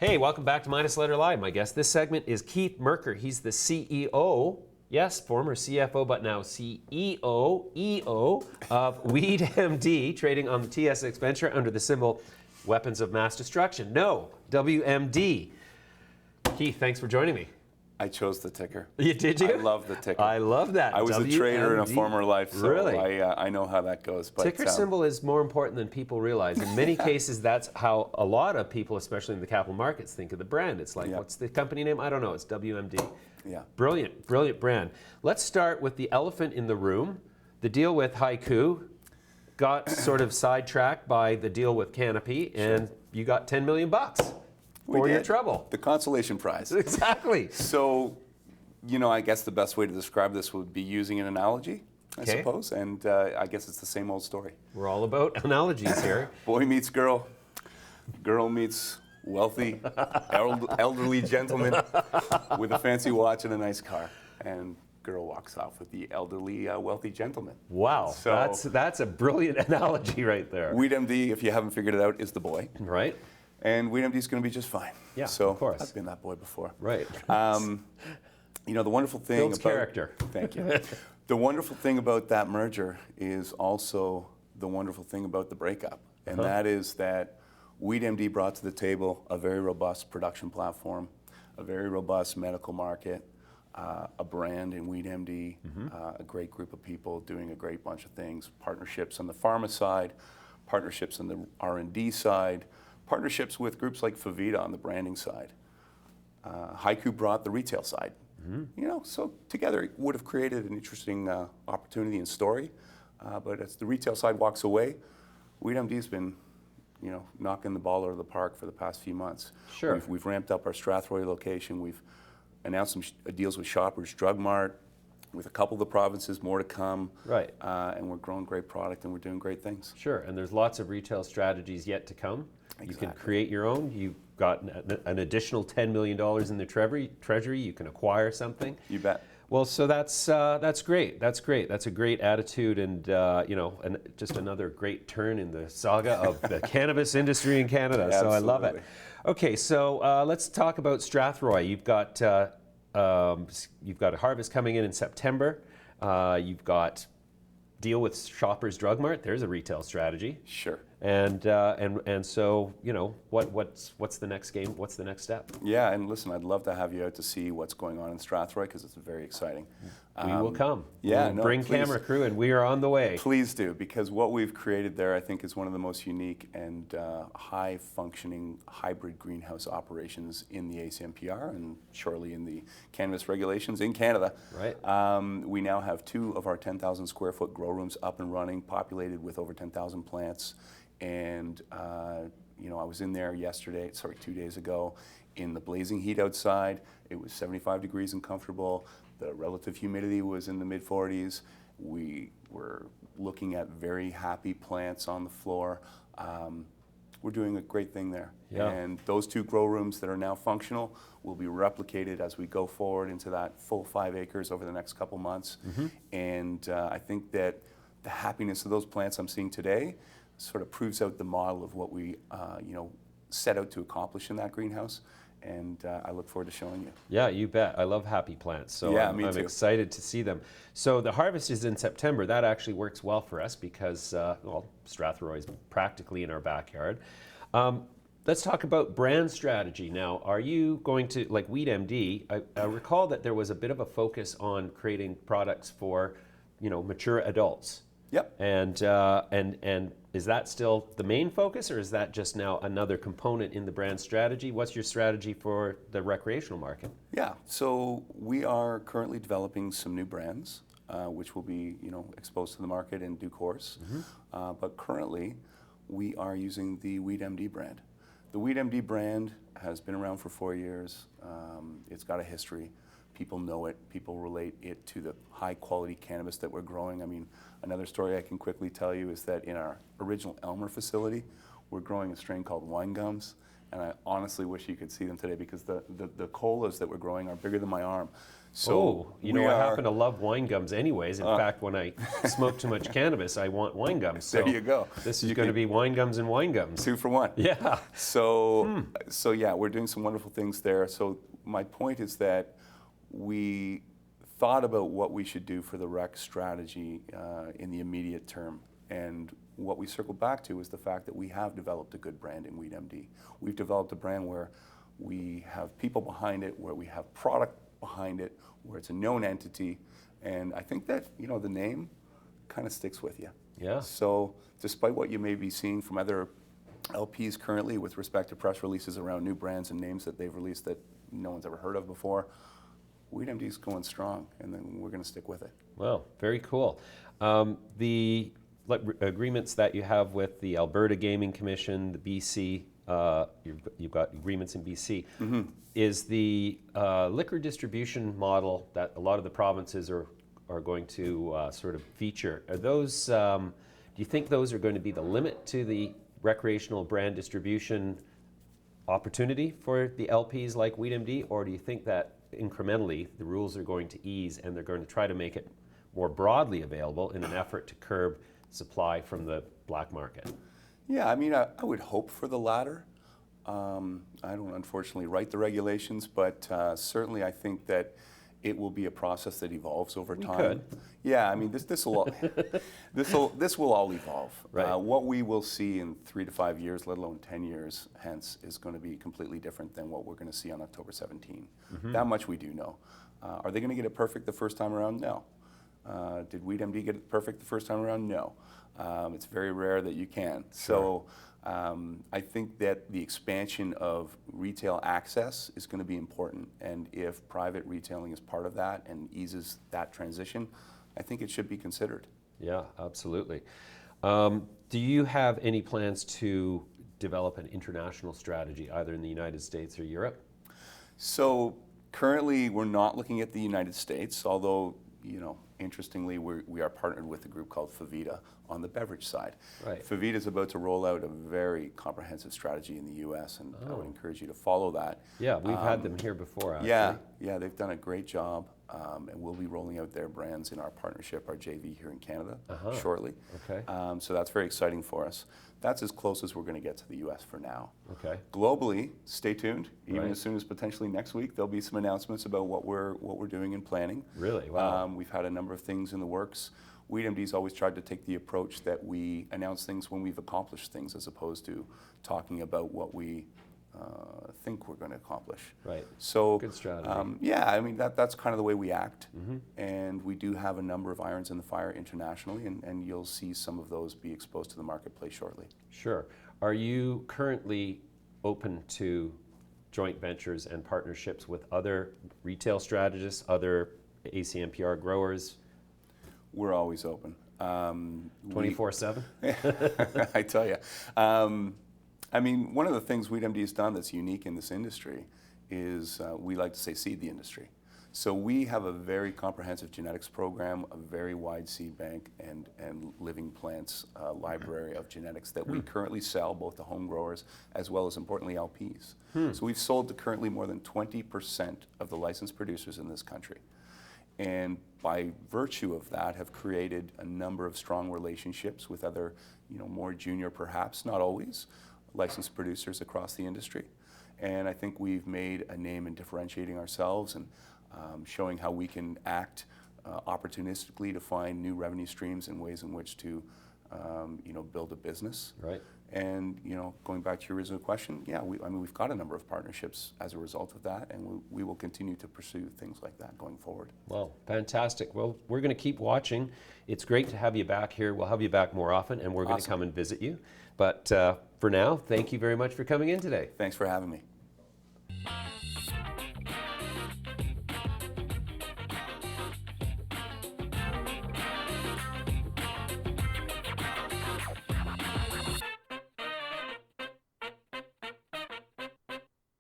Hey, welcome back to Minus Letter Live. My guest this segment is Keith Merker. He's the CEO, yes, former CFO, but now CEO, EO of WeedMD, trading on the TSX Venture under the symbol Weapons of Mass Destruction. No, WMD. Keith, thanks for joining me. I chose the ticker. Did you? I love the ticker. I love that. I was a trader in a former life, so really? I know how that goes. But, ticker symbol is more important than people realize. In many cases, that's how a lot of people, especially in the capital markets, think of the brand. It's like, what's the company name? I don't know. It's WMD. Yeah. Brilliant, brilliant brand. Let's start with the elephant in the room. The deal with Hiku got sort of sidetracked by the deal with Canopy, and you got $10 million for your trouble. The consolation prize. Exactly. So, you know, I guess the best way to describe this would be using an analogy, I suppose, and I guess it's the same old story. We're all about analogies here. Boy meets girl, girl meets wealthy, elderly gentleman with a fancy watch and a nice car, and girl walks off with the elderly, wealthy gentleman. Wow, so that's a brilliant analogy right there. WeedMD, if you haven't figured it out, is the boy. Right. And WeedMD is going to be just fine. Yeah, so of course. I've been that boy before. Right. You know, the wonderful thing Builds about character. Thank you. The wonderful thing about that merger is also the wonderful thing about the breakup, and that is that WeedMD brought to the table a very robust production platform, a very robust medical market, a brand in WeedMD, a great group of people doing a great bunch of things, partnerships on the pharma side, partnerships on the R&D side, partnerships with groups like Favita on the branding side. Hiku brought the retail side. You know, so together it would have created an interesting opportunity and story. But as the retail side walks away, WeedMD's been, you know, knocking the ball out of the park for the past few months. Sure. We've ramped up our Strathroy location. We've announced some deals with Shoppers Drug Mart, with a couple of the provinces, more to come. Right. And we're growing great product and we're doing great things. Sure, and there's lots of retail strategies yet to come. Exactly. You can create your own. You've got an additional $10 million in the treasury. You can acquire something. You bet. Well, so that's great. That's great. That's a great attitude, and you know, and just another great turn in the saga of the cannabis industry in Canada. So I love it. Okay, so let's talk about Strathroy. You've got a harvest coming in September. You've got deal with Shoppers Drug Mart. There's a retail strategy. Sure. And so, you know, what's the next game? What's the next step? Yeah, and listen, I'd love to have you out to see what's going on in Strathroy because it's very exciting. We will come. Yeah, we'll bring camera crew, and we are on the way. Please do, because what we've created there, I think, is one of the most unique and high-functioning hybrid greenhouse operations in the ACMPR and surely in the cannabis regulations in Canada. Right. We now have 2 of our 10,000 square foot grow rooms up and running, populated with over 10,000 plants. And you know, I was in there 2 days ago, in the blazing heat outside. It was 75 degrees and comfortable. The relative humidity was in the mid-40s. We were looking at very happy plants on the floor. We're doing a great thing there. Yeah. And those 2 grow rooms that are now functional will be replicated as we go forward into that full 5 acres over the next couple months. And I think that the happiness of those plants I'm seeing today sort of proves out the model of what we you know, set out to accomplish in that greenhouse, and I look forward to showing you. Yeah, you bet. I love happy plants, so yeah, I'm me too. excited to see them. So the harvest is in September. That actually works well for us because, well, Strathroy is practically in our backyard. Let's talk about brand strategy now. Are you going to, like WeedMD, I recall that there was a bit of a focus on creating products for, you know, mature adults. Yep. And is that still the main focus, or is that just now another component in the brand strategy? What's your strategy for the recreational market? Yeah, so we are currently developing some new brands, which will be, you know, exposed to the market in due course. But currently, we are using the WeedMD brand. The WeedMD brand has been around for 4 years. It's got a history. People know it. People relate it to the high quality cannabis that we're growing. I mean, another story I can quickly tell you is that in our original Elmer facility, we're growing a strain called Wine Gums, and I honestly wish you could see them today because the colas that we're growing are bigger than my arm. So I happen to love wine gums anyways. In fact, when I smoke too much cannabis, I want wine gums. So there you go. This is going to be wine gums and wine gums. 2 for 1. Yeah. So yeah, we're doing some wonderful things there. So my point is that we thought about what we should do for the rec strategy in the immediate term. And what we circled back to is the fact that we have developed a good brand in WeedMD. We've developed a brand where we have people behind it, where we have product behind it, where it's a known entity. And I think that, the name kind of sticks with you. Yeah. So despite what you may be seeing from other LPs currently with respect to press releases around new brands and names that they've released that no one's ever heard of before, WeedMD is going strong, and then we're going to stick with it. Wow, very cool. The agreements that you have with the Alberta Gaming Commission, the BC, you've got agreements in BC. Mm-hmm. Is the liquor distribution model that a lot of the provinces are going to sort of feature, are those, do you think those are going to be the limit to the recreational brand distribution opportunity for the LPs like WeedMD, or do you think that incrementally the rules are going to ease and they're going to try to make it more broadly available in an effort to curb supply from the black market? Yeah, I mean, I would hope for the latter. I don't unfortunately write the regulations, but certainly I think that it will be a process that evolves over time. Could. Yeah, I mean, this will all evolve. Right. What we will see in 3 to 5 years, let alone 10 years hence, is going to be completely different than what we're going to see on October 17. Mm-hmm. That much we do know. Are they going to get it perfect the first time around? No. Did WeedMD get it perfect the first time around? No. It's very rare that you can. Sure. So I think that the expansion of retail access is going to be important, and if private retailing is part of that and eases that transition, I think it should be considered. Yeah, absolutely. Do you have any plans to develop an international strategy, either in the United States or Europe? So currently we're not looking at the United States, although, interestingly, we are partnered with a group called FAVITA on the beverage side. Right. FAVITA is about to roll out a very comprehensive strategy in the U.S., and I would encourage you to follow that. Yeah, we've had them here before, actually. Yeah, they've done a great job, and we'll be rolling out their brands in our partnership, our JV here in Canada, shortly. Okay. So that's very exciting for us. That's as close as we're going to get to the U.S. for now. Okay. Globally, stay tuned. Even Right. as soon as potentially next week, there'll be some announcements about what we're doing and planning. Really? Wow. We've had a number of things in the works. WeedMD's always tried to take the approach that we announce things when we've accomplished things, as opposed to talking about what we think we're going to accomplish. Right. So good strategy. Yeah, I mean that's kind of the way we act, and we do have a number of irons in the fire internationally, and you'll see some of those be exposed to the marketplace shortly. Sure. Are you currently open to joint ventures and partnerships with other retail strategists, other ACMPR growers? We're always open. 24/7? I tell you. I mean, one of the things WeedMD has done that's unique in this industry is we like to say seed the industry. So we have a very comprehensive genetics program, a very wide seed bank, and living plants library of genetics that we currently sell both to home growers as well as, importantly, LPs. So we've sold to currently more than 20% of the licensed producers in this country. And by virtue of that, have created a number of strong relationships with other, more junior perhaps, not always, licensed producers across the industry. And I think we've made a name in differentiating ourselves and showing how we can act opportunistically to find new revenue streams and ways in which to, build a business. Right. And going back to your original question, yeah, we've got a number of partnerships as a result of that, and we will continue to pursue things like that going forward. Well, fantastic. Well, we're going to keep watching. It's great to have you back here. We'll have you back more often, and we're going to come and visit you. But for now, thank you very much for coming in today. Thanks for having me.